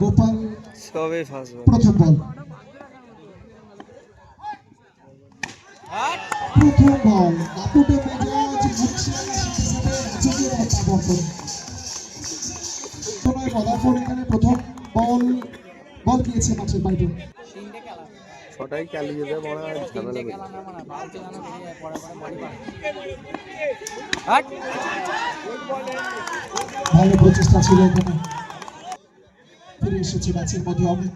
গোপাল সবে ফার্স্ট প্রথম বল দাপুটে মেজাজ মদারপুর এখানে প্রথম বল দিয়েছে মাঠের বাইরে। ছটাই চালিয়ে দেয় মনে হয় ঝামেলা ভালো প্রচেষ্টা ছিল এখানে। ফিরে এসেছে ম্যাচের মধ্যে অমিত।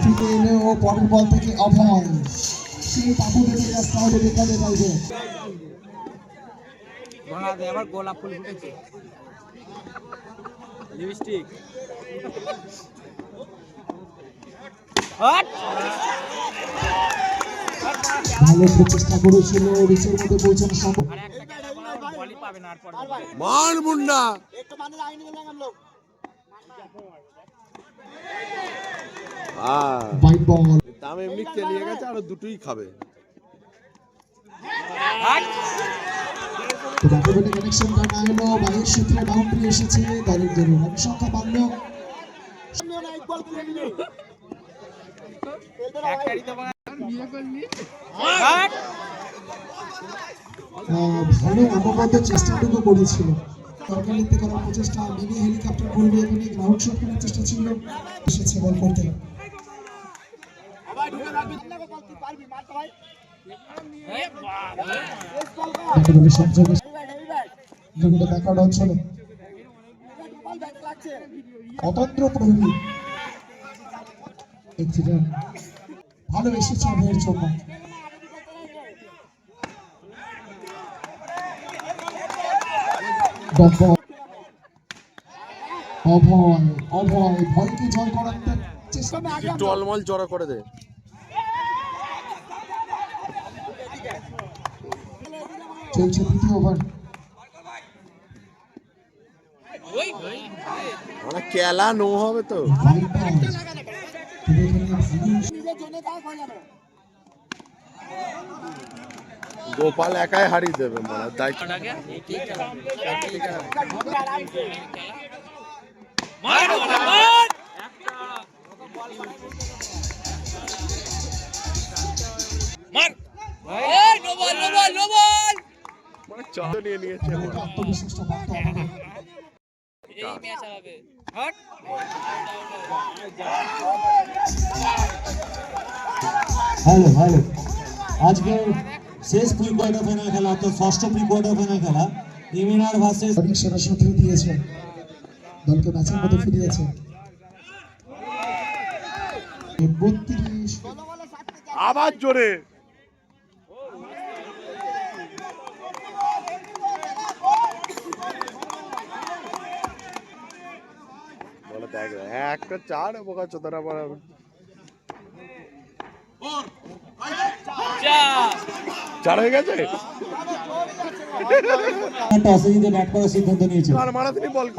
ফিরে এলেও পরের বল থেকে অভয় সেই বাবু দেখে রাস্তা হবে দেখাতে পারবে। আবার গোলাপ ফুল ফুটেছে লিপস্টিক। ভালো প্রচেষ্টা করেছিল রিচের মধ্যে পৌঁছানো সম্ভব। মান মুন্ডা দাম এমনি চালিয়ে গেছে আরো দুটোই খাবে। কানেকশন জানা এলো বাইরের সূত্রে বাউন্ডারি এসেছে দলের জন্য রান সংখ্যা বাড়লো। ভালো অনবদ্য চেষ্টাটুকু করেছিল। সরকারিতে করার প্রচেষ্টা মিনি হেলিকপ্টার বলবে এখানে গ্রাউন্ড শট করার চেষ্টা ছিল। এসেছে বল করতে অঞ্চলে অতন্ত্র প্রহরী ভালো এসেছে অভয়ের জন্য। অভয় ভয়কে জয় করার চেষ্টা টলমল জড়া করে দেয়। চলছে দ্বিতীয় ওভার। খেলা নো হবে তো গোপাল একাই হারিয়ে দেবে মানে দায়িত্ব। নিয়ে নিয়েছে হ্যালো হ্যালো আজকে শেষ প্রি কোয়ার্টার ফাইনাল খেলা তো ষষ্ঠ প্রি কোয়ার্টার ফাইনাল খেলা ইমিনার ভার্সেস অনেক সেরা সূত্র দিয়েছে দলকে ম্যাচের মধ্যে ফিরিয়েছে। 32 আবার জোরে বলে দেখ একটা চার বোকা চোদারা পড়া চার হয়ে গেছে। টসে জিতে ব্যাট করার সিদ্ধান্ত নিয়েছে।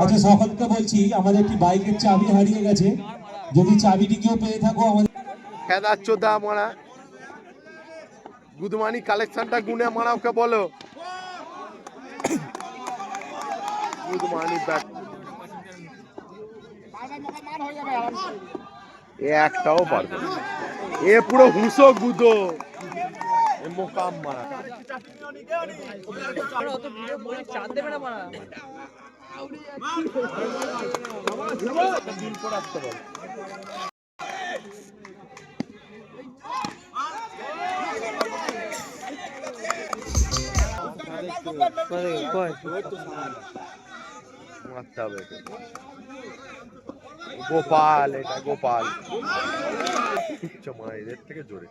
আচ্ছা সকলকে বলছি আমাদের একটি বাইকের চাবি হারিয়ে গেছে, যদি চাবিটি কেউ পেয়ে থাকো আমাদের খেদার চোদা মারা গুদমানি কালেকশনটা গুনে মারা ওকে বলো গুদমানি ব্যাট একটাও পারবে এ পুরো হুঁসো গুদো মোকাম মারা মারতে হবে গোপাল, এটা গোপাল মারা এদের থেকে জোরে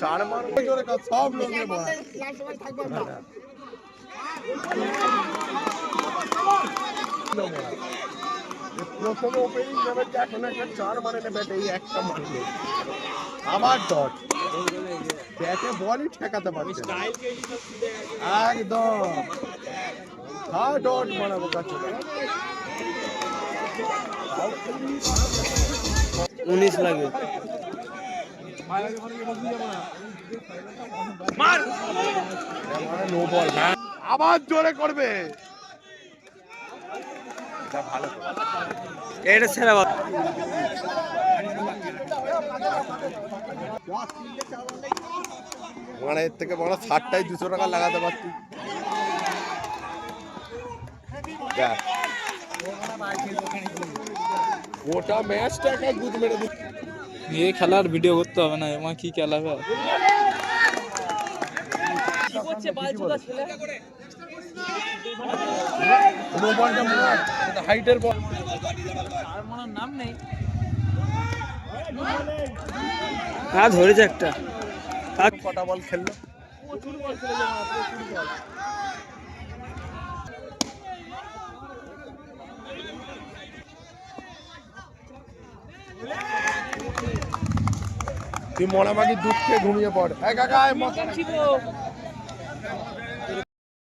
চার মার জোরে সব লোকের মারা প্রথমে ওপেনিং নেবে, এখন একটা 4 মানে নেবে, এই একটা মারলো আবার ডট। ব্যাটে বলই ঠেকাতে পারছে না একদম। হ্যাঁ ডট মারাবো কাছে 19 লাগে। নো বল, আবার জোরে করবে। এটা ভালো এটা ছেড়ে বল। মানে এর থেকে বড় 60টাই 200 টাকা লাগাতে পারতি। দেখ গোটা ম্যাচটা একটা গুদ মেরে দিচ্ছে। ये খেলার ভিডিও করতে হবে না, এমন কি খেলাবে। নো বলটা মার, এটা হাইটের বল। নাম নেই। হ্যাঁ ধরেছে একটা। কটা বল খেললো? তুই মরামাগি দুঃখে ঘুমিয়ে পড়। কাকা